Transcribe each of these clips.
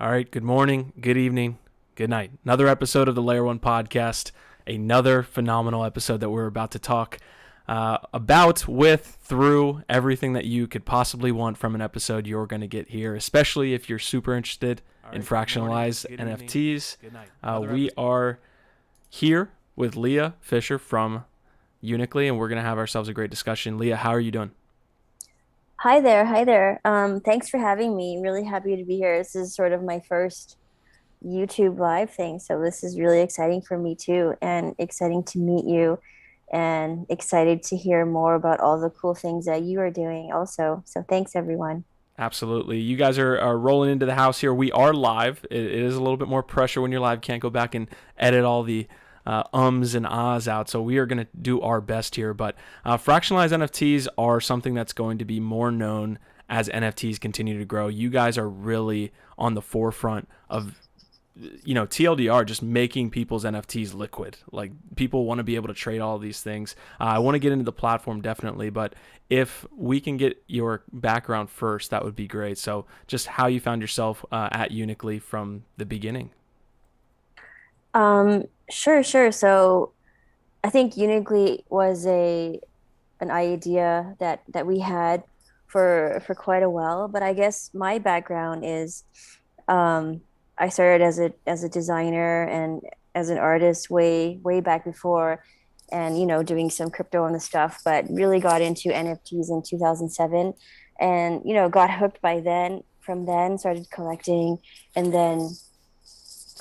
All right, good morning, good evening, good night. Another episode of the Layer 1 podcast, another phenomenal episode that we're about to talk about, with, through, everything that you could possibly want from an episode you're going to get here, especially if you're super interested in Fractionalized NFTs. We are here with Leah Fisher from Unicly, and we're going to have ourselves a great discussion. Leah, how are you doing? Hi there, hi there. Thanks for having me. Really happy to be here. This is sort of my first YouTube live thing, so this is really exciting for me too, and exciting to meet you, and excited to hear more about all the cool things that you are doing also. So thanks, everyone. Absolutely. You guys are rolling into the house here. We are live. It is a little bit more pressure when you're live. Can't go back and edit all the ums and ahs out. So we are going to do our best here. But fractionalized NFTs are something that's going to be more known as NFTs continue to grow. You guys are really on the forefront of TLDR, just making people's NFTs liquid. Like, people want to be able to trade all of these things. I want to get into the platform definitely, but if we can get your background first, that would be great. So just how you found yourself at Unicly from the beginning. Sure. So I think Unicly was a an idea that we had for quite a while, but I guess my background is um, I started as a designer and as an artist way back before, and doing some crypto and the stuff, but really got into NFTs in 2007, and got hooked by then. From then, started collecting, and then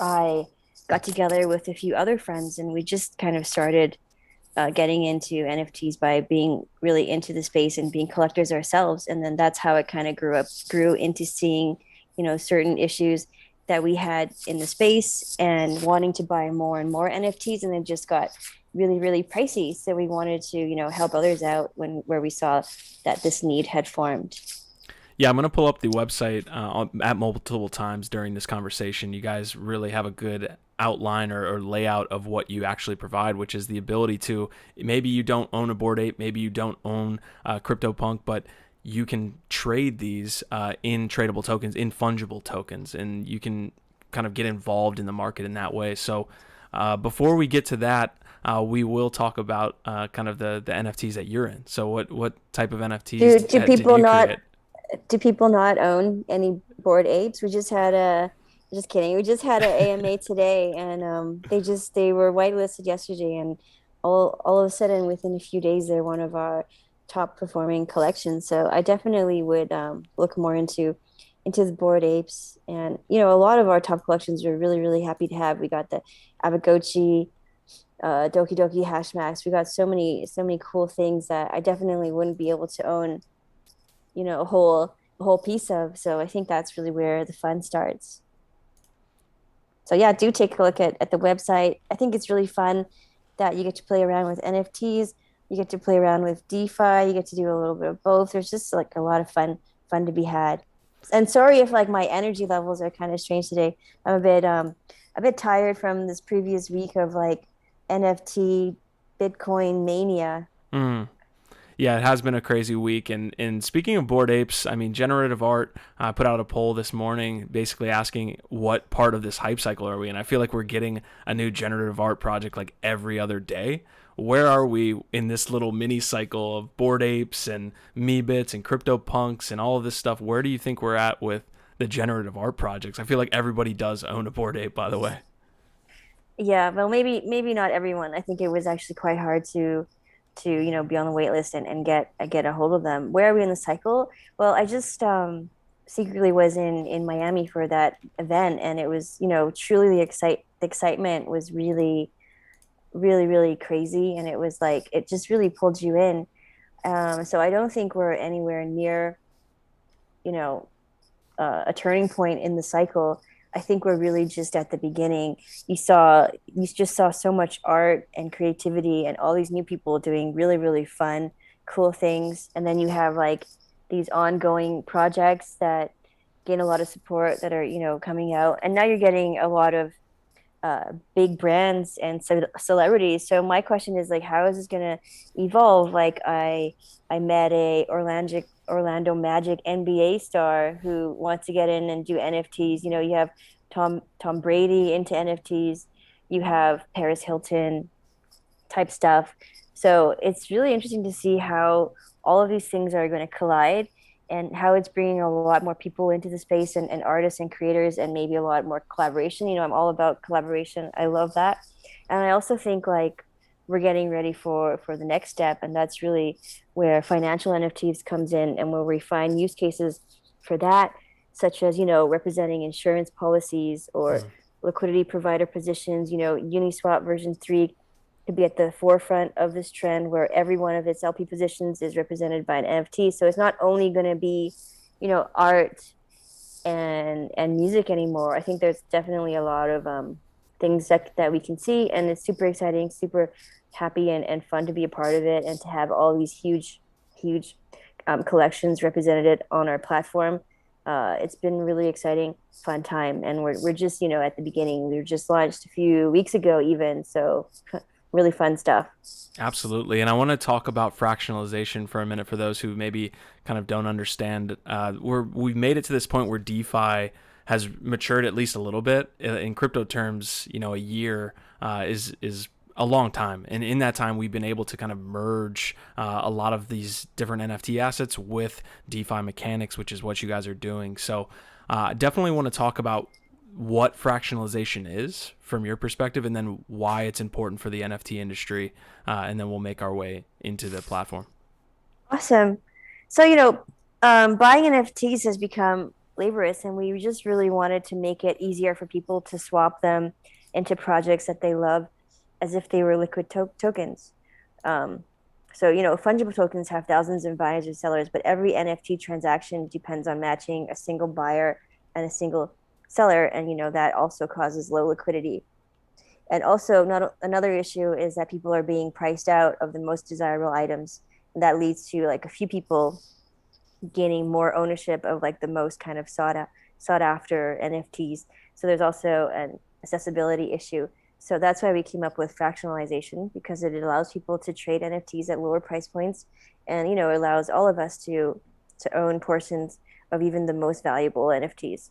I got together with a few other friends, and we just kind of started getting into NFTs by being really into the space and being collectors ourselves. And then that's how it kind of grew into seeing, certain issues that we had in the space and wanting to buy more and more NFTs. And then just got really pricey. So we wanted to, help others out where we saw that this need had formed. Yeah, I'm going to pull up the website at multiple times during this conversation. You guys really have a good outline or layout of what you actually provide, which is the ability to, maybe you don't own a Bored Ape, maybe you don't own CryptoPunk, but you can trade these in tradable tokens, in fungible tokens, and you can kind of get involved in the market in that way. So before we get to that, we will talk about kind of the NFTs that you're in. So what type of Do NFTs do did people you not create? do people not own any bored apes? We just had a just kidding. We just had a AMA today, and they were whitelisted yesterday, and all of a sudden within a few days they're one of our top performing collections. So I definitely would look more into the bored apes, and a lot of our top collections we're really happy to have. We got the uGOTCHI, Doki Doki Hashmax. We got so many cool things that I definitely wouldn't be able to own, a whole piece of. So I think that's really where the fun starts. So yeah, do take a look at the website. I think it's really fun that you get to play around with NFTs, you get to play around with DeFi, you get to do a little bit of both. There's just like a lot of fun to be had. And sorry if like my energy levels are kind of strange today. I'm a bit tired from this previous week of like NFT Bitcoin mania. Mm. Yeah, it has been a crazy week. And speaking of bored apes, I mean, Generative Art put out a poll this morning basically asking what part of this hype cycle are we in. I feel like we're getting a new Generative Art project like every other day. Where are we in this little mini cycle of bored apes and Meebits and CryptoPunks and all of this stuff? Where do you think we're at with the Generative Art projects? I feel like everybody does own a bored ape, by the way. Yeah, well, maybe not everyone. I think it was actually quite hard to be on the wait list and get a hold of them. Where are we in the cycle? Well, I just secretly was in Miami for that event, and it was truly the excitement was really crazy, and it was like it just really pulled you in. So I don't think we're anywhere near you know a turning point in the cycle. I think we're really just at the beginning. You just saw so much art and creativity and all these new people doing really fun, cool things. And then you have like these ongoing projects that gain a lot of support that are, coming out. And now you're getting a lot of big brands and celebrities. So my question is like, how is this gonna evolve? Like I met a Orlando Magic NBA star who wants to get in and do NFTs. You know, you have Tom Brady into NFTs. You have Paris Hilton type stuff. So it's really interesting to see how all of these things are going to collide and how it's bringing a lot more people into the space and artists and creators and maybe a lot more collaboration. You know, I'm all about collaboration. I love that. And I also think like we're getting ready for the next step, and that's really where financial NFTs comes in and where we find use cases for that, such as, you know, representing insurance policies or liquidity provider positions. You know, Uniswap version 3 to be at the forefront of this trend where every one of its LP positions is represented by an NFT. So it's not only going to be, you know, art and music anymore. I think there's definitely a lot of things that we can see, and it's super exciting, super happy and fun to be a part of it and to have all these huge collections represented on our platform. It's been really exciting, fun time, and we're just, you know, at the beginning. We were just launched a few weeks ago even, so really fun stuff. Absolutely. And I want to talk about fractionalization for a minute for those who maybe kind of don't understand. We've made it to this point where DeFi has matured at least a little bit. In crypto terms, you know, a year is a long time. And in that time, we've been able to kind of merge a lot of these different NFT assets with DeFi mechanics, which is what you guys are doing. So definitely want to talk about what fractionalization is from your perspective, and then why it's important for the NFT industry, and then we'll make our way into the platform. Awesome. So, you know, buying NFTs has become laborious, and we just really wanted to make it easier for people to swap them into projects that they love as if they were liquid tokens. So, you know, fungible tokens have thousands of buyers and sellers, but every NFT transaction depends on matching a single buyer and a single seller, and you know that also causes low liquidity. And also, not another issue is that people are being priced out of the most desirable items, and that leads to like a few people gaining more ownership of like the most kind of sought after NFTs. So there's also an accessibility issue. So that's why we came up with fractionalization, because it allows people to trade NFTs at lower price points, and you know, it allows all of us to own portions of even the most valuable NFTs.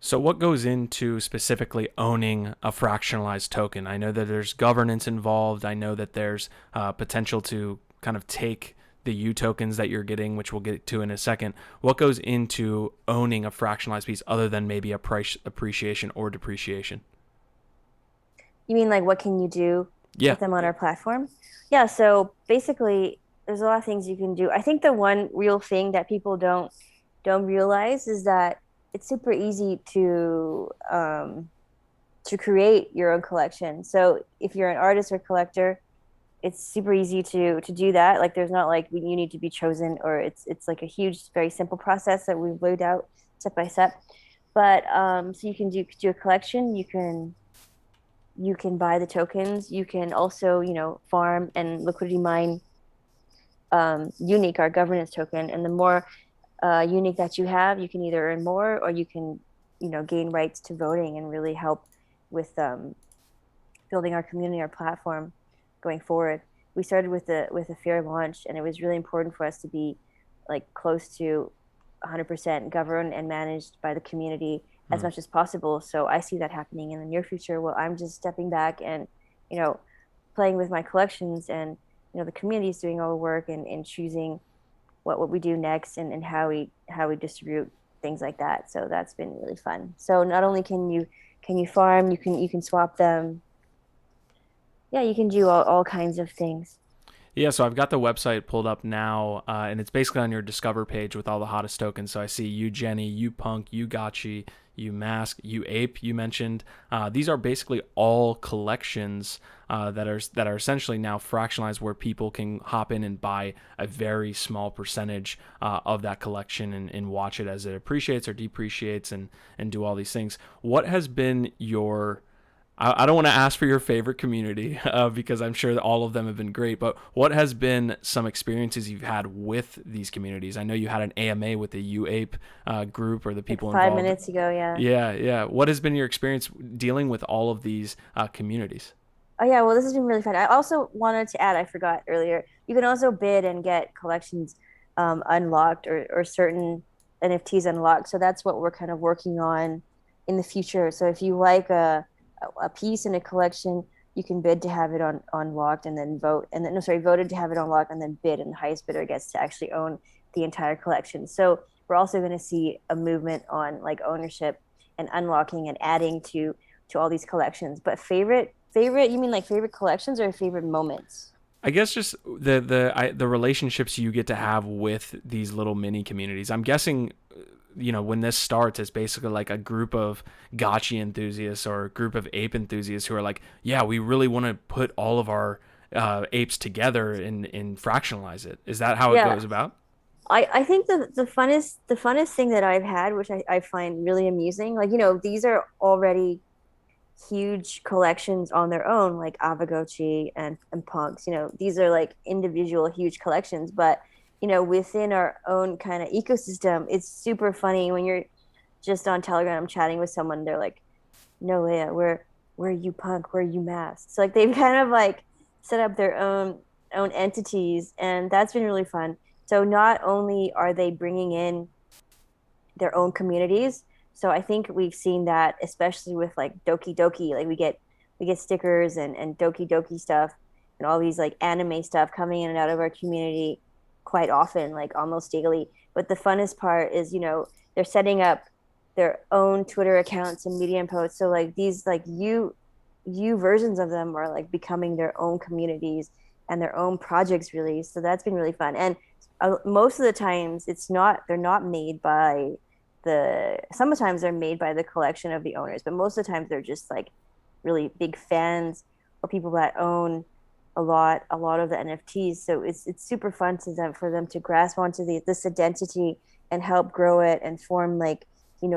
So what goes into specifically owning a fractionalized token? I know that there's governance involved. I know that there's potential to kind of take the U tokens that you're getting, which we'll get to in a second. What goes into owning a fractionalized piece other than maybe a price appreciation or depreciation? You mean like what can you do Yeah. with them on our platform? Yeah, so basically there's a lot of things you can do. I think the one real thing that people don't realize is that it's super easy to create your own collection. So if you're an artist or collector, it's super easy to do that. Like there's not like you need to be chosen, or it's like a huge, very simple process that we've laid out step by step. But so you can do a collection. You can buy the tokens. You can also, you know, farm and liquidity mine UNIC, our governance token. And the more UNIC that you have, you can either earn more or you can, you know, gain rights to voting and really help with building our community, our platform going forward. We started with a fair launch, and it was really important for us to be like close to 100% governed and managed by the community as much as possible. So I see that happening in the near future. Well, I'm just stepping back and, you know, playing with my collections, and you know the community is doing all the work and choosing what we do next, and how we distribute things like that. So that's been really fun. So not only can you farm, you can swap them. Yeah, you can do all kinds of things. Yeah, so I've got the website pulled up now, and it's basically on your Discover page with all the hottest tokens. So I see uJENNY, uPunk, uGOTCHI, uMask, uAPE you mentioned. These are basically all collections that are essentially now fractionalized, where people can hop in and buy a very small percentage of that collection and watch it as it appreciates or depreciates and do all these things. What has been your I don't want to ask for your favorite community because I'm sure that all of them have been great, but what has been some experiences you've had with these communities? I know you had an AMA with the uAPE group, or the people like 5 involved. minutes ago, yeah. Yeah, yeah. What has been your experience dealing with all of these communities? Oh yeah, well this has been really fun. I also wanted to add, I forgot earlier, you can also bid and get collections unlocked, or certain NFTs unlocked. So that's what we're kind of working on in the future. So if you like a piece in a collection, you can bid to have it on unlocked, and then vote, and then no, sorry, voted to have it unlocked, and then bid, and the highest bidder gets to actually own the entire collection. So we're also going to see a movement on like ownership and unlocking and adding to all these collections. But favorite, you mean like favorite collections or favorite moments? I guess just the relationships you get to have with these little mini communities. I'm guessing, when this starts, it's basically like a group of gotchi enthusiasts or a group of ape enthusiasts who are like, yeah, we really want to put all of our apes together and fractionalize it. Is that how it Yeah, goes about? I think the funnest thing that I've had, which I find really amusing, like these are already huge collections on their own, like uGOTCHI and punks. These are like individual huge collections, but within our own kind of ecosystem, it's super funny when you're just on Telegram chatting with someone. They're like, "No, Leia, we're uPunk, we're uMass." So like they've kind of like set up their own entities, and that's been really fun. So not only are they bringing in their own communities. So I think we've seen that, especially with like Doki Doki, like we get stickers and Doki Doki stuff and all these like anime stuff coming in and out of our community quite often, like almost daily. But the funnest part is, they're setting up their own Twitter accounts and Medium posts. So like these like you versions of them are like becoming their own communities and their own projects really. So that's been really fun. And most of the times they're not made by sometimes they're made by the collection of the owners, but most of the times they're just like really big fans or people that own a lot of the NFTs. So it's super fun for them to grasp onto this identity and help grow it and form like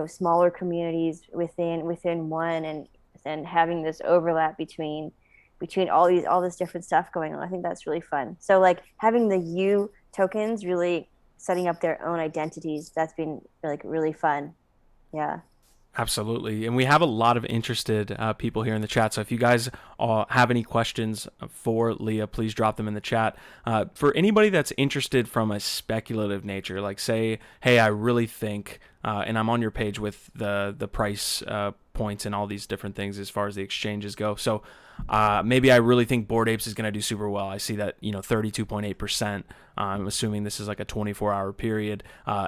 smaller communities within one, and having this overlap between all this different stuff going on. I think that's really fun. So like having the U tokens really setting up their own identities, that's been like really fun. Yeah. Absolutely. And we have a lot of interested people here in the chat. So if you guys have any questions for Leah, please drop them in the chat. For anybody that's interested from a speculative nature, like say, hey, I really think, and I'm on your page with the price points and all these different things as far as the exchanges go. So maybe I really think Bored Apes is going to do super well. I see that 32.8%. I'm assuming this is like a 24-hour period.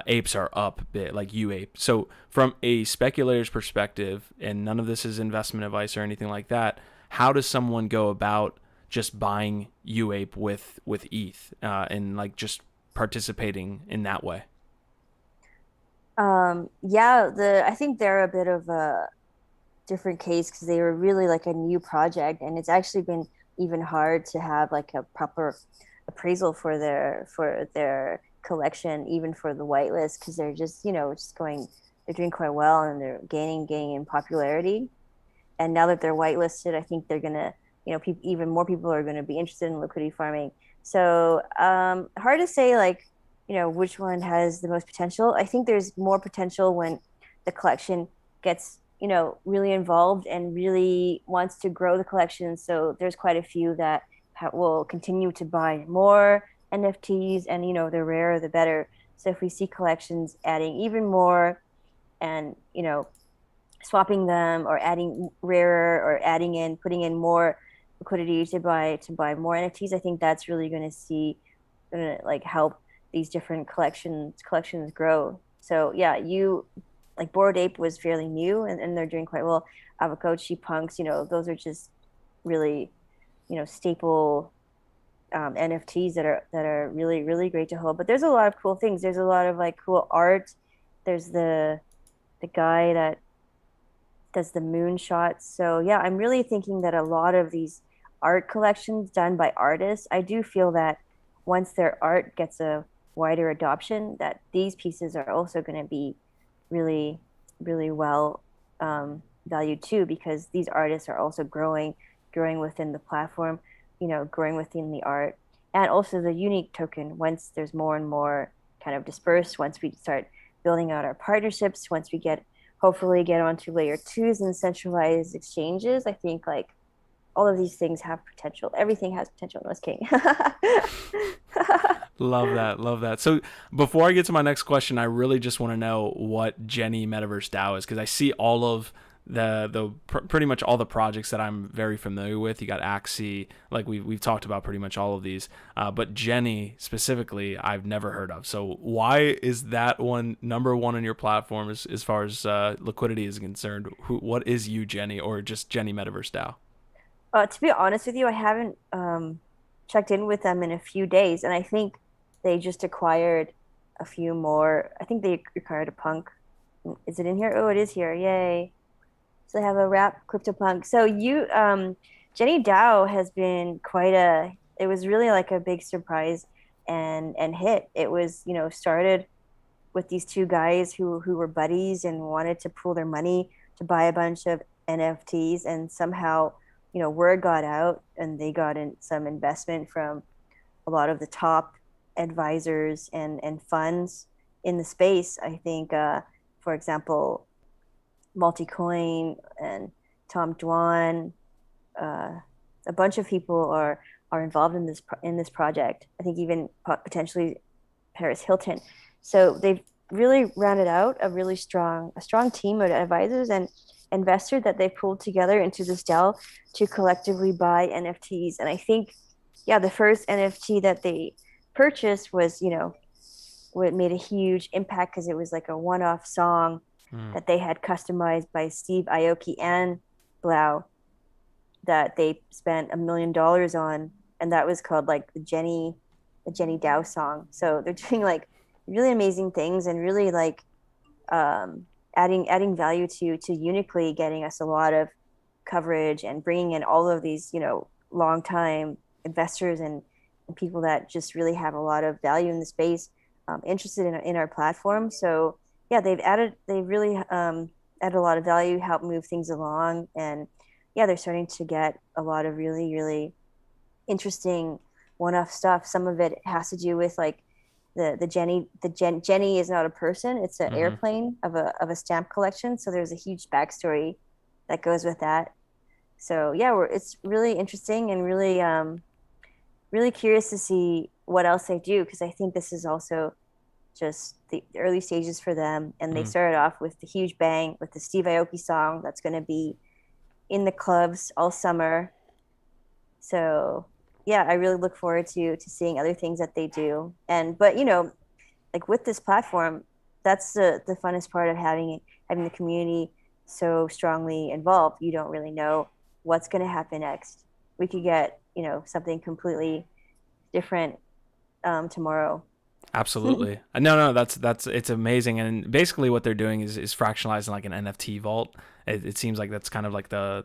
Apes are up a bit, like uAPE. So from a speculator's perspective, and none of this is investment advice or anything like that, how does someone go about just buying uAPE with ETH and like just participating in that way? Yeah, I think they're a bit of a different case because they were really like a new project, and it's actually been even hard to have like a proper appraisal for their collection, even for the whitelist, because they're just they're doing quite well, and they're gaining in popularity. And now that they're whitelisted, I think they're gonna even more people are going to be interested in liquidity farming. So hard to say like which one has the most potential. I think there's more potential when the collection gets really involved and really wants to grow the collection. So there's quite a few that will continue to buy more NFTs, and the rarer the better. So if we see collections adding even more, and swapping them, or adding rarer, or putting in more liquidity to buy more NFTs, I think that's really going to like help these different collections grow. So yeah, like Bored Ape was fairly new, and they're doing quite well. uGOTCHI, punks, those are just really staple NFTs that are really really great to hold. But there's a lot of cool things. There's a lot of like cool art. There's the guy that does the moonshots. So yeah, I'm really thinking that a lot of these art collections done by artists, I do feel that once their art gets a wider adoption, that these pieces are also going to be really, really well valued too, because these artists are also growing within the platform, growing within the art, and also the unique token. Once there's more and more kind of dispersed, once we start building out our partnerships, once we hopefully get onto layer twos and centralized exchanges, I think like all of these things have potential. Everything has potential in West King. Love that. Love that. So before I get to my next question, I really just want to know what Genny Metaverse DAO is, because I see all of pretty much all the projects that I'm very familiar with. You got Axie, like we've talked about pretty much all of these, but Genny specifically, I've never heard of. So why is that one number one on your platform as far as liquidity is concerned? What is uGENNY, or just Genny Metaverse DAO? To be honest with you, I haven't checked in with them in a few days, and I think they just acquired a few more. I think they acquired a punk. Is it in here? Oh, it is here. Yay. So they have a wrap CryptoPunk. So Genny DAO has been quite it was really like a big surprise and hit. It was, started with these two guys who were buddies and wanted to pool their money to buy a bunch of NFTs, and somehow, word got out and they got in some investment from a lot of the top advisors and funds in the space. I think, for example, Multicoin and Tom Dwan, a bunch of people are involved in this project. I think even potentially Paris Hilton. So they've really rounded out a strong team of advisors and investors that they pulled together into this DAO to collectively buy NFTs. And I think, yeah, the first NFT that they purchased was, what made a huge impact because it was like a one-off song that they had customized by Steve Aoki and Blau that they spent $1 million on, and that was called like the Genny DAO song. So they're doing like really amazing things and really like adding value to Unicly, getting us a lot of coverage and bringing in all of these long time investors and people that just really have a lot of value in the space, interested in our platform. So yeah, they've really added a lot of value, helped move things along, and yeah, they're starting to get a lot of really, really interesting one-off stuff. Some of it has to do with like Genny is not a person; it's an airplane of a stamp collection. So there's a huge backstory that goes with that. So yeah, it's really interesting and really curious to see what else they do, because I think this is also just the early stages for them. And they started off with the huge bang with the Steve Aoki song that's going to be in the clubs all summer. So yeah, I really look forward to seeing other things that they do. But like with this platform, that's the funnest part of having the community so strongly involved. You don't really know what's going to happen next. We could get something completely different tomorrow. Absolutely. No, that's it's amazing. And basically what they're doing is fractionalizing like an NFT vault. It seems like that's kind of like the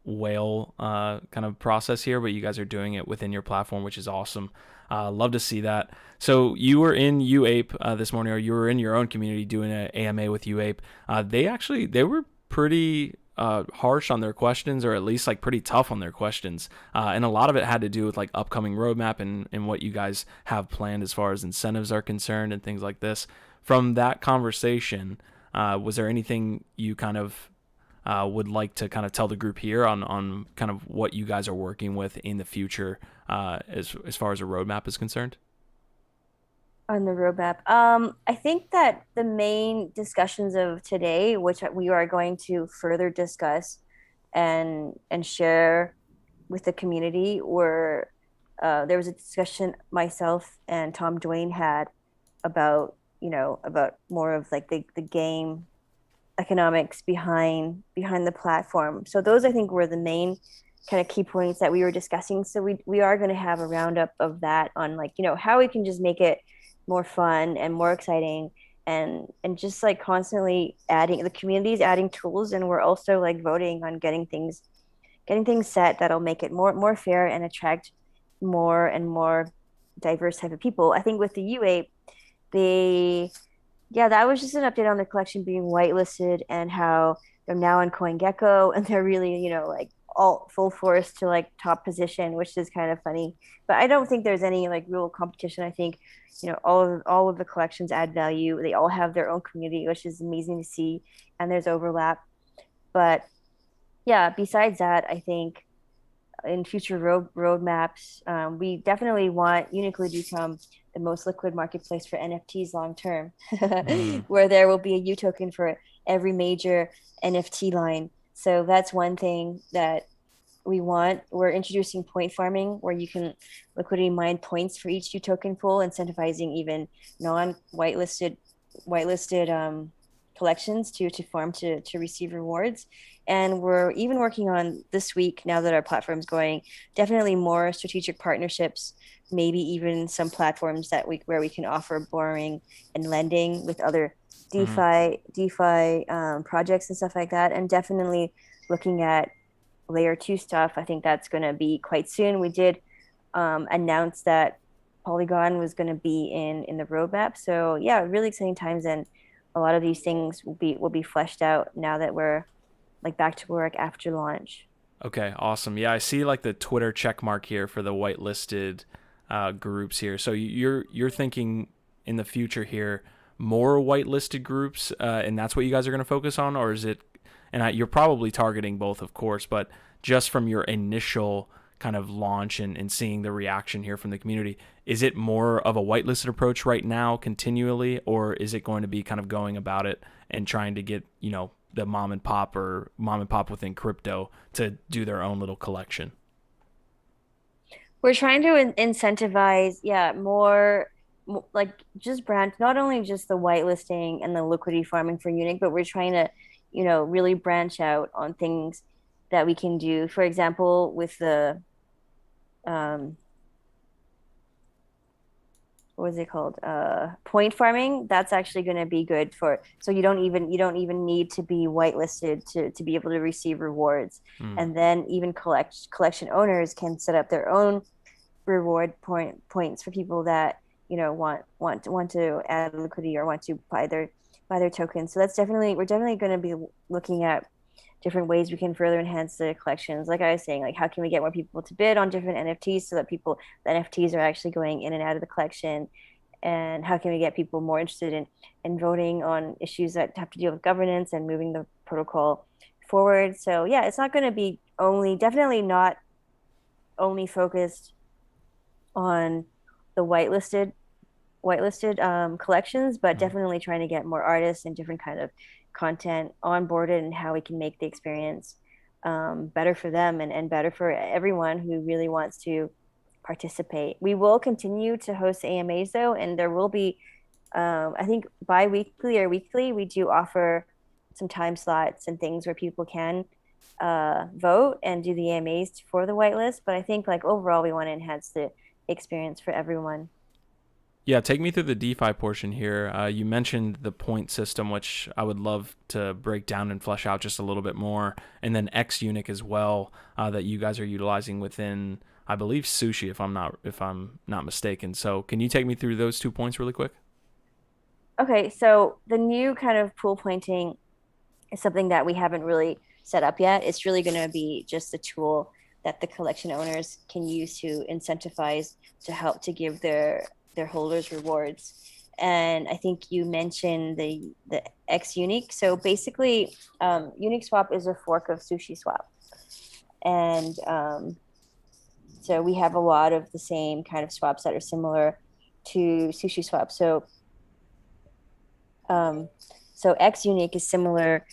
whale kind of process here, but you guys are doing it within your platform, which is awesome. Love to see that. So you were in uAPE this morning, or you were in your own community doing an AMA with uAPE. They were pretty harsh on their questions, or at least like pretty tough on their questions, and a lot of it had to do with like upcoming roadmap and what you guys have planned as far as incentives are concerned and things like this. From that conversation, was there anything you kind of would like to kind of tell the group here on kind of what you guys are working with in the future, as far as a roadmap is concerned? On the roadmap, I think that the main discussions of today, which we are going to further discuss and share with the community, were there was a discussion myself and Tom Dwayne had about about more of like the game economics behind the platform. So those I think were the main kind of key points that we were discussing. So we are going to have a roundup of that on like how we can just make it more fun and more exciting, and just like constantly adding, the community's adding tools, and we're also like voting on getting things set that'll make it more fair and attract more and more diverse type of people. I think with the uAPE, they yeah, that was just an update on the collection being whitelisted and how they're now on CoinGecko and they're really, like all full force to like top position, which is kind of funny. But I don't think there's any like real competition. I think, all of the collections add value. They all have their own community, which is amazing to see, and there's overlap. But yeah, besides that, I think in future roadmaps, we definitely want Unicly to become the most liquid marketplace for NFTs long term, Mm, where there will be a U token for every major NFT line. So that's one thing that we want. We're introducing point farming, where you can liquidity mine points for each U token pool, incentivizing even non whitelisted collections to farm to receive rewards. And we're even working on this week, now that our platform's going, definitely more strategic partnerships, maybe even some platforms that where we can offer borrowing and lending with other mm, DeFi projects and stuff like that. And definitely looking at layer two stuff. I think that's going to be quite soon. We did announce that Polygon was going to be in the roadmap. So yeah, really exciting times, and a lot of these things will be fleshed out now that we're like back to work after launch. okay, awesome. Yeah, I see like the Twitter check mark here for the whitelisted groups here. So you're thinking in the future here more whitelisted groups, and that's what you guys are going to focus on, or is it? And you're probably targeting both, of course, but just from your initial kind of launch and seeing the reaction here from the community, is it more of a whitelisted approach right now continually, or is it going to be kind of going about it and trying to get, the mom and pop or mom and pop within crypto to do their own little collection? We're trying to incentivize, yeah, like just brand, not only just the whitelisting and the liquidity farming for Unique, but we're trying to, really branch out on things that we can do. For example, with the um, what was it called? Point farming. That's actually going to be good for. So you don't even need to be whitelisted to be able to receive rewards. Mm, And then even collection owners can set up their own reward points for people that want to add liquidity or want to buy their tokens. So we're definitely going to be looking at different ways we can further enhance the collections. Like I was saying, like how can we get more people to bid on different NFTs so that the NFTs are actually going in and out of the collection, and how can we get people more interested in voting on issues that have to deal with governance and moving the protocol forward. So yeah, it's not going to be definitely not only focused on the whitelisted collections, but mm. definitely trying to get more artists and different kind of content onboarded, and how we can make the experience better for them and better for everyone who really wants to participate. We will continue to host AMAs though, and there will be, I think, bi-weekly or weekly, we do offer some time slots and things where people can vote and do the AMAs for the whitelist. But I think like overall, we want to enhance the experience for everyone. Yeah, take me through the DeFi portion here. You mentioned the point system, which I would love to break down and flesh out just a little bit more, and then UNIC as well, that you guys are utilizing within, I believe, Sushi, if I'm not mistaken. So, can you take me through those 2 points really quick? Okay, so the new kind of pool pointing is something that we haven't really set up yet. It's really going to be just a tool that the collection owners can use to incentivize, to help to give their holders rewards. And I think you mentioned the X Unique. So basically, Unique Swap is a fork of Sushi Swap, and so we have a lot of the same kind of swaps that are similar to Sushi Swap. Um, so X Unique is similar,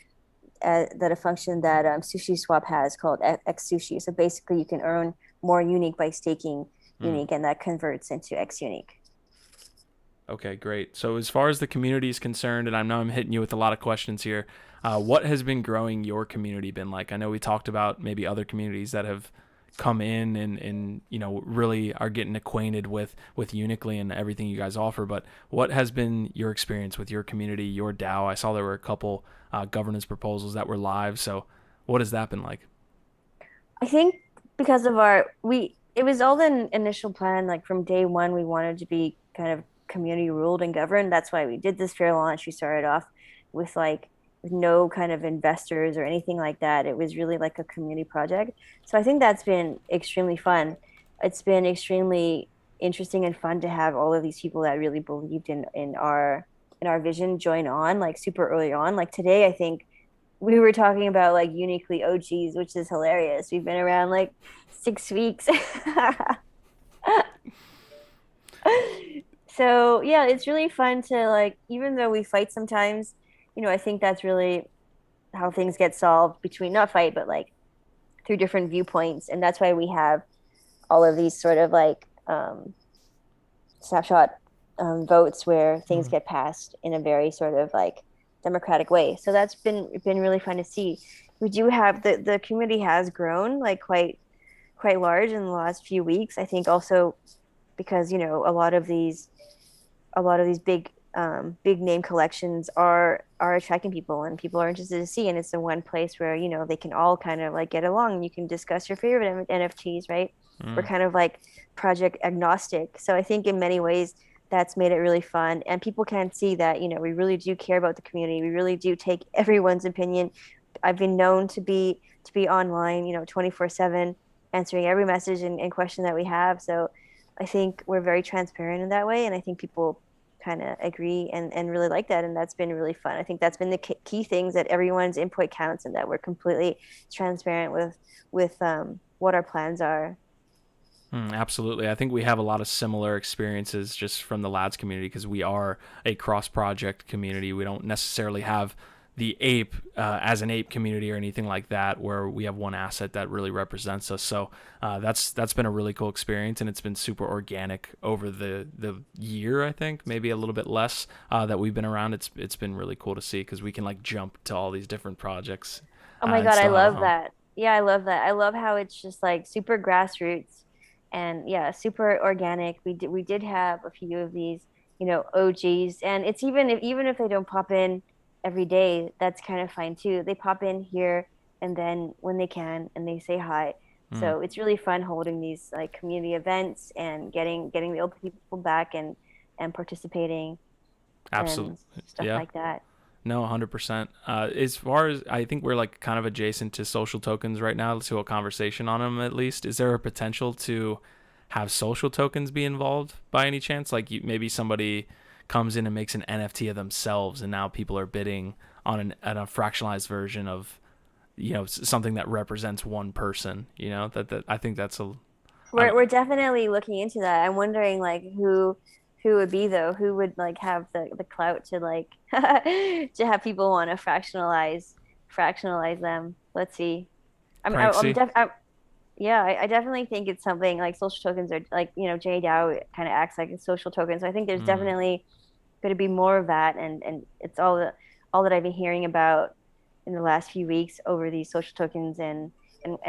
that a function that Sushi Swap has called X Sushi. So basically, you can earn more Unique by staking Mm. Unique, and that converts into X Unique. Okay, great. So, as far as the community is concerned, and I know I'm hitting you with a lot of questions here, what has been growing your community been like? I know we talked about maybe other communities that have come in and really are getting acquainted with Unically and everything you guys offer, but what has been your experience with your community, your DAO? I saw there were a couple governance proposals that were live. So, what has that been like? I think because of it was all the initial plan. Like from day one, we wanted to be kind of community ruled and governed. That's why we did this fair launch. We started off with with no kind of investors or anything like that. It was really like a community project. So I think that's been extremely fun. It's been extremely interesting and fun to have all of these people that really believed in our vision join on like super early on. Like today, I think we were talking about like Unicly OGs, which is hilarious. We've been around like 6 weeks. So yeah, it's really fun to like, even though we fight sometimes, I think that's really how things get solved between not fight, but like through different viewpoints. And that's why we have all of these sort of like snapshot votes where things Mm. get passed in a very sort of like democratic way. So that's been really fun to see. We do have the community has grown like quite large in the last few weeks. I think also because a lot of these big name collections are attracting people and people are interested to see, and it's the one place where they can all kind of like get along and you can discuss your favorite NFTs, right? We're Mm. kind of like project agnostic, so I think in many ways that's made it really fun, and people can see that we really do care about the community. We really do take everyone's opinion. I've been known to be online 24/7, answering every message and question that we have. So I think we're very transparent in that way, and I think people kind of agree and really like that, and that's been really fun. I think that's been the key things, that everyone's input counts and that we're completely transparent with what our plans are. Absolutely. I think we have a lot of similar experiences just from the lads community because we are a cross project community. We don't necessarily have the ape as an ape community or anything like that where we have one asset that really represents us. So that's been a really cool experience, and it's been super organic over the year. I think maybe a little bit less that we've been around. It's been really cool to see because we can like jump to all these different projects Oh my and God, I still have a love home. that. Yeah, I love that. I love how it's just like super grassroots and yeah, super organic. We did have a few of these, OGs, and it's even if they don't pop in every day, that's kind of fine too. They pop in here and then when they can and they say hi. Mm, So it's really fun holding these like community events and getting the old people back and participating absolutely. and stuff Yeah. like that. No, 100%. As far as I think we're like kind of adjacent to social tokens right now, to a conversation on them at least. Is there a potential to have social tokens be involved by any chance? Like maybe somebody comes in and makes an NFT of themselves, and now people are bidding on a fractionalized version of something that represents one person. That I think that's a I We're don't, we're definitely looking into that. I'm wondering like who would be though, who would like have the clout to like to have people want to fractionalize them. Let's see. I'm Pranksy. def I, yeah, I definitely think it's something like social tokens are like JDAO kind of acts like a social token. So I think there's Mm, definitely going to be more of that, and it's all that I've been hearing about in the last few weeks over these social tokens and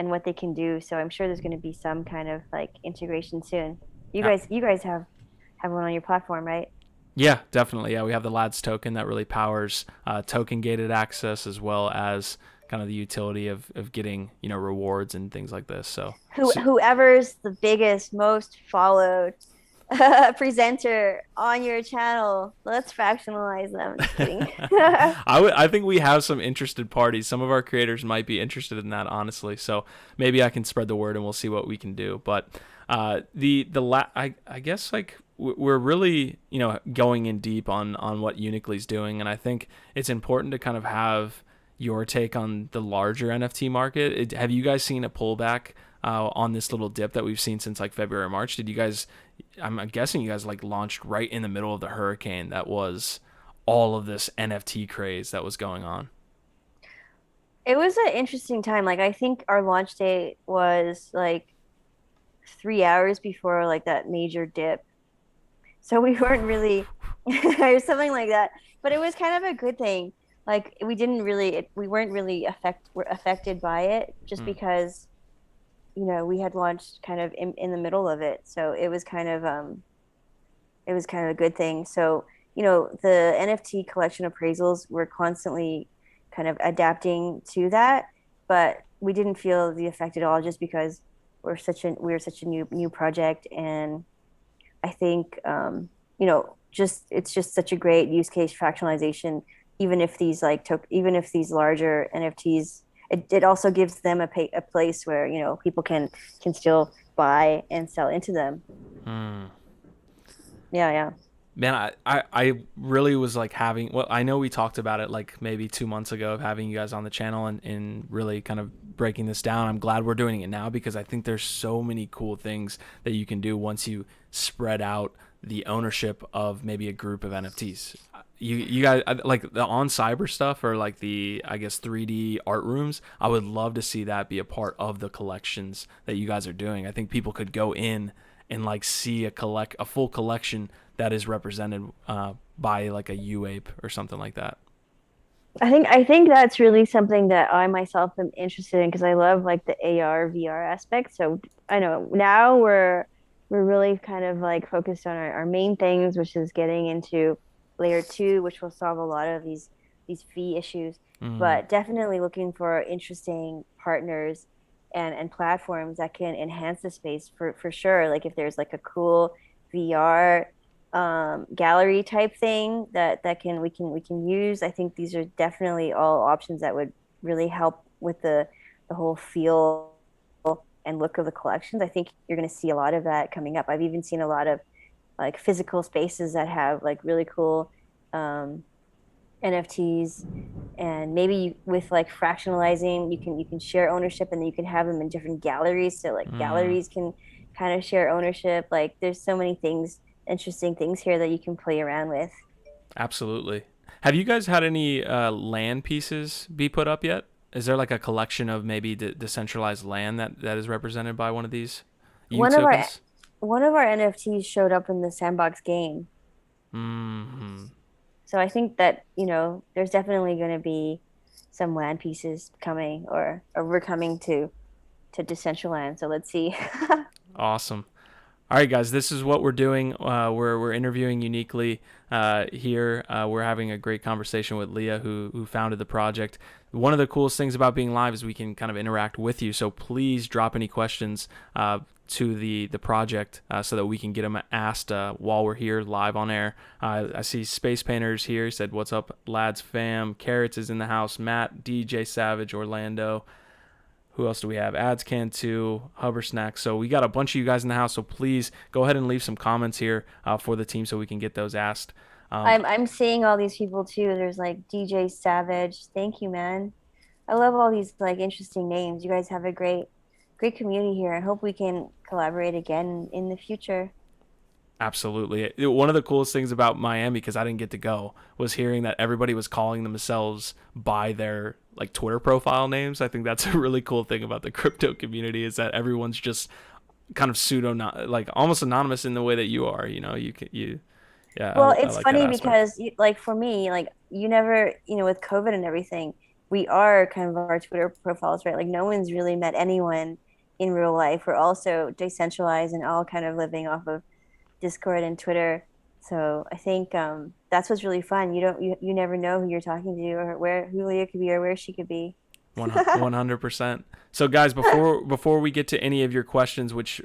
what they can do. So I'm sure there's going to be some kind of like integration soon. You yeah, guys you guys have one on your platform, right? yeah, definitely. Yeah, we have the lads token that really powers token gated access as well as kind of the utility of getting rewards and things like this. So, Whoever's the biggest, most followed presenter on your channel, let's fractionalize them. Just kidding. I think we have some interested parties. Some of our creators might be interested in that, honestly. So maybe I can spread the word and we'll see what we can do. But I guess like we're really going in deep on what Unicly's doing, and I think it's important to kind of have your take on the larger NFT market. Have you guys seen a pullback on this little dip that we've seen since like February or March? Did you guys? I'm guessing you guys like launched right in the middle of the hurricane that was all of this NFT craze that was going on. It was an interesting time. Like I think our launch date was like 3 hours before like that major dip. So we weren't really or something like that. But it was kind of a good thing. Like we weren't really were affected by it just Mm, because, we had launched kind of in the middle of it. So it was kind of a good thing. So, the NFT collection appraisals were constantly kind of adapting to that, but we didn't feel the effect at all just because we're such a new project, and I think just it's just such a great use case fractionalization. Even if these larger NFTs, it also gives them a place where people can still buy and sell into them. mm. Yeah, yeah. Man, I really was like having, well, I know we talked about it like maybe 2 months ago of having you guys on the channel and really kind of breaking this down. I'm glad we're doing it now because I think there's so many cool things that you can do once you spread out the ownership of maybe a group of NFTs. You guys like the on cyber stuff or like the, I guess, 3D art rooms. I would love to see that be a part of the collections that you guys are doing. I think people could go in and like see a full collection that is represented by like a uAPE or something like that. I think that's really something that I myself am interested in because I love like the AR VR aspect. So I know now we're really kind of like focused on our main things, which is getting into layer two, which will solve a lot of these fee issues. Mm, But definitely looking for interesting partners and platforms that can enhance the space for sure. Like if there's like a cool VR gallery type thing that can we can use. I think these are definitely all options that would really help with the whole feel and look of the collections. I think you're going to see a lot of that coming up. I've even seen a lot of like physical spaces that have like really cool um, NFTs, and maybe with like fractionalizing, you can share ownership, and then you can have them in different galleries. So like mm, galleries can kind of share ownership. Like there's so many things, interesting things here that you can play around with. absolutely. Have you guys had any land pieces be put up yet? Is there like a collection of maybe decentralized land that is represented by one of these U One of our tokens? one of our NFTs showed up in the sandbox game. Hmm. So I think that, there's definitely going to be some land pieces coming, or we're coming to Decentraland. So let's see. Awesome. All right, guys, this is what we're doing. We're interviewing Uniquely here. We're having a great conversation with Leah, who founded the project. One of the coolest things about being live is we can kind of interact with you. So please drop any questions to the project so that we can get them asked while we're here live on air. I see Space Painters here. He said, "What's up, lads, fam?" Carrots is in the house. Matt, DJ Savage, Orlando. Who else do we have? Ads can too. Hubber Snack. So we got a bunch of you guys in the house. So please go ahead and leave some comments here for the team so we can get those asked. Um, I'm seeing all these people too. There's like DJ Savage. Thank you, man. I love all these like interesting names. You guys have a great community here. I hope we can collaborate again in the future. Absolutely. One of the coolest things about Miami, because I didn't get to go, was hearing that everybody was calling themselves by their like Twitter profile names. I think that's a really cool thing about the crypto community is that everyone's just kind of pseudo, like almost anonymous in the way that you are. You know, yeah, Well, I it's like that funny aspect. because like for me, like you never, with COVID and everything, we are kind of our Twitter profiles, right? Like no one's really met anyone in real life. We're also decentralized and all kind of living off of Discord and Twitter. So I think that's what's really fun. You never know who you're talking to or where who Leah could be or where she could be. 100%. So, guys, before we get to any of your questions, which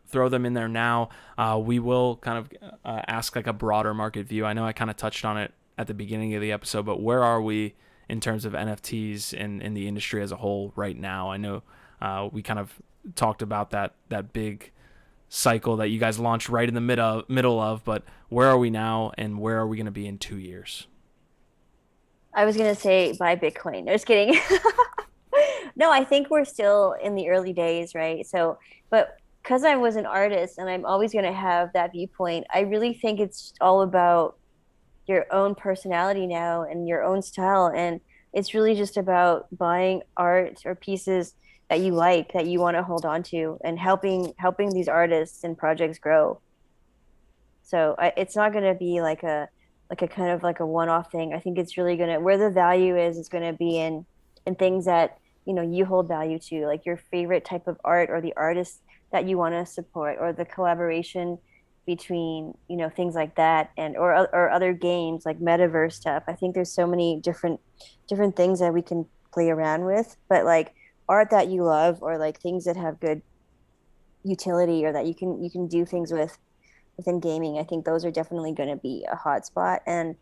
throw them in there now, we will kind of ask like a broader market view. I know I kind of touched on it at the beginning of the episode, but where are we in terms of NFTs in the industry as a whole right now? I know we kind of talked about that big cycle that you guys launched right in the middle of, but where are we now, and where are we going to be in 2 years? I was gonna say buy Bitcoin. No, just kidding. No, I think we're still in the early days, right? So, but because I was an artist and I'm always going to have that viewpoint, I really think it's all about your own personality now and your own style. And it's really just about buying art or pieces that you like, that you want to hold on to, and helping these artists and projects grow. So it's not going to be like a kind of like a one-off thing. I think it's really going to, where the value is going to be in things that, you hold value to, like your favorite type of art or the artist that you want to support, or the collaboration between, things like that, and or other games like metaverse stuff. I think there's so many different things that we can play around with, but like art that you love, or like things that have good utility, or that you can do things with within gaming. I think those are definitely going to be a hot spot. And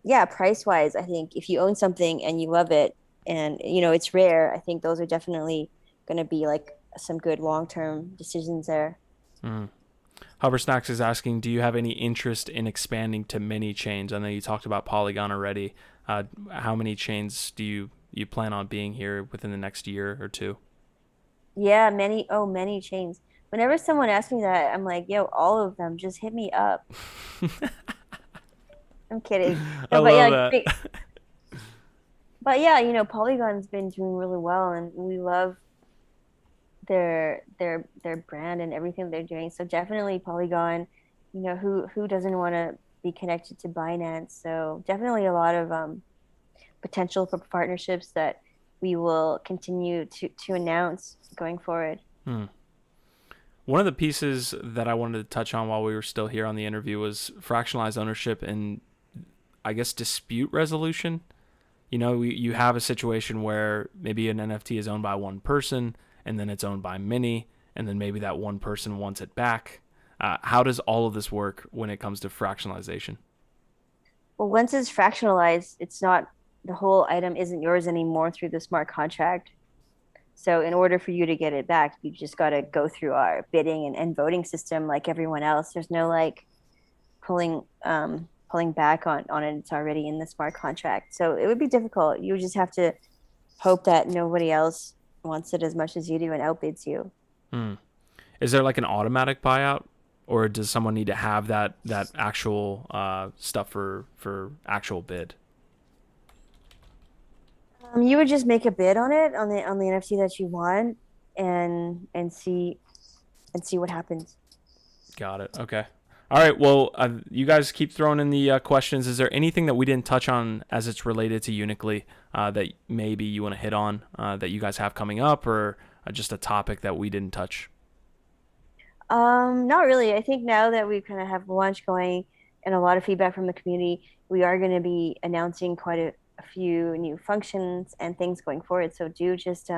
yeah, price wise, I think if you own something and you love it, and it's rare, I think those are definitely going to be like some good long term decisions there. Mm. Snacks is asking, do you have any interest in expanding to many chains? I know you talked about Polygon already. How many chains do you plan on being here within the next year or two? Yeah, many chains. Whenever someone asks me that, I'm like, yo, all of them, just hit me up. I'm kidding. I No, but yeah, love that. but yeah, Polygon's been doing really well, and we love their brand and everything they're doing. So definitely Polygon. Who doesn't want to be connected to Binance? So definitely a lot of potential for partnerships that we will continue to announce going forward. Hmm. One of the pieces that I wanted to touch on while we were still here on the interview was fractionalized ownership and, I guess, dispute resolution. You have a situation where maybe an NFT is owned by one person and then it's owned by many, and then maybe that one person wants it back. How does all of this work when it comes to fractionalization? Well, once it's fractionalized, it's not the whole item isn't yours anymore through the smart contract. So in order for you to get it back, you just got to go through our bidding and voting system like everyone else. There's no like pulling back on it. It's already in the smart contract. So it would be difficult. You would just have to hope that nobody else wants it as much as you do and outbids you. Hmm. Is there like an automatic buyout, or does someone need to have that actual stuff for actual bid? You would just make a bid on it on the NFT that you want and see what happens. Got it. Okay. All right. Well, you guys keep throwing in the questions. Is there anything that we didn't touch on as it's related to Unicly that maybe you want to hit on that you guys have coming up, or just a topic that we didn't touch? Not really. I think now that we kind of have launch going and a lot of feedback from the community, we are going to be announcing quite a few new functions and things going forward. So do just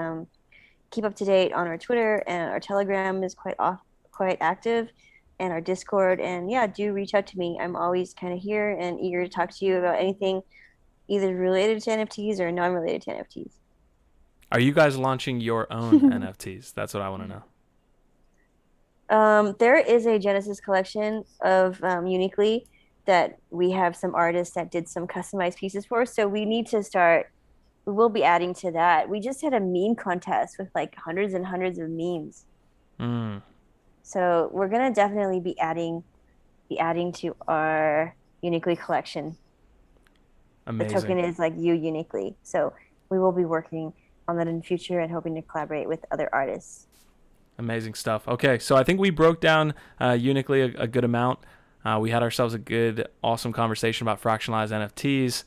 keep up to date on our Twitter, and our Telegram is quite active, and our Discord. And yeah, do reach out to me. I'm always kind of here and eager to talk to you about anything either related to NFTs or non-related to NFTs. Are you guys launching your own NFTs? That's what I want to know. There is a Genesis collection of Unicly that we have some artists that did some customized pieces for. So we need to start. We will be adding to that. We just had a meme contest with like hundreds and hundreds of memes. Mm, So we're gonna definitely be adding to our Unicly collection. The amazing. token is like uNicely. So we will be working on that in the future and hoping to collaborate with other artists. Amazing stuff. Okay, so I think we broke down Unically a good amount. We had ourselves a good, awesome conversation about fractionalized NFTs.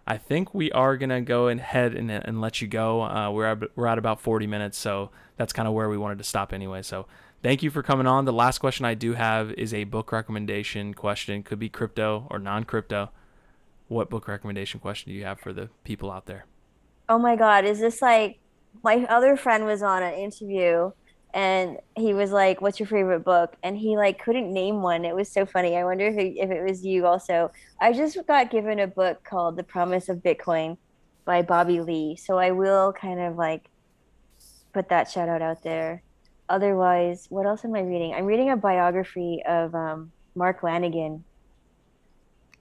I think we are gonna go ahead and let you go. We're at about 40 minutes, so that's kind of where we wanted to stop anyway. So thank you for coming on. The last question I do have is a book recommendation question. Could be crypto or non-crypto. What book recommendation question do you have for the people out there? Oh my God, is this like my other friend was on an interview and he was like, "What's your favorite book?" And he like couldn't name one. It was so funny. I wonder if it was you also. I just got given a book called The Promise of Bitcoin by Bobby Lee. So I will kind of like put that shout out there. Otherwise, what else am I reading? I'm reading a biography of Mark Lanigan,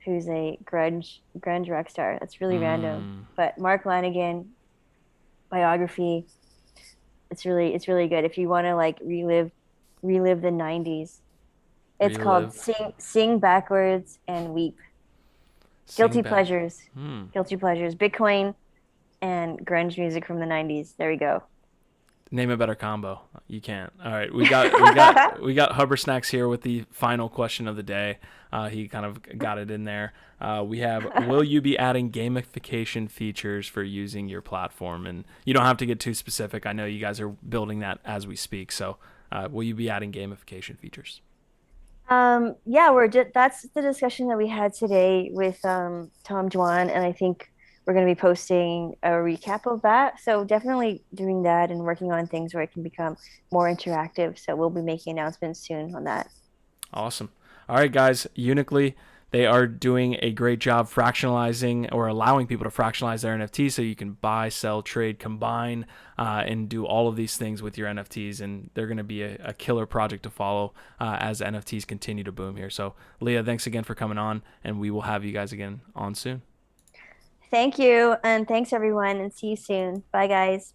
who's a grunge rock star. That's really random. Mm, But Mark Lanigan biography, it's really good if you want to like relive the 90s. It's called relive, Sing Backwards and Weep. sing Guilty back. pleasures. Hmm. Guilty pleasures. Bitcoin and grunge music from the 90s. There we go. Name a better combo. You can't. All right, we got Hubber Snacks here with the final question of the day. He kind of got it in there. We have: will you be adding gamification features for using your platform? And you don't have to get too specific. I know you guys are building that as we speak. So, will you be adding gamification features? Yeah, that's the discussion that we had today with Tom Dwan, and I think we're going to be posting a recap of that. So definitely doing that and working on things where it can become more interactive. So we'll be making announcements soon on that. Awesome. All right, guys. Unically, They are doing a great job fractionalizing or allowing people to fractionalize their NFTs so you can buy, sell, trade, combine, and do all of these things with your NFTs. And they're going to be a killer project to follow as NFTs continue to boom here. So, Leah, thanks again for coming on, and we will have you guys again on soon. Thank you. And thanks, everyone. And see you soon. Bye, guys.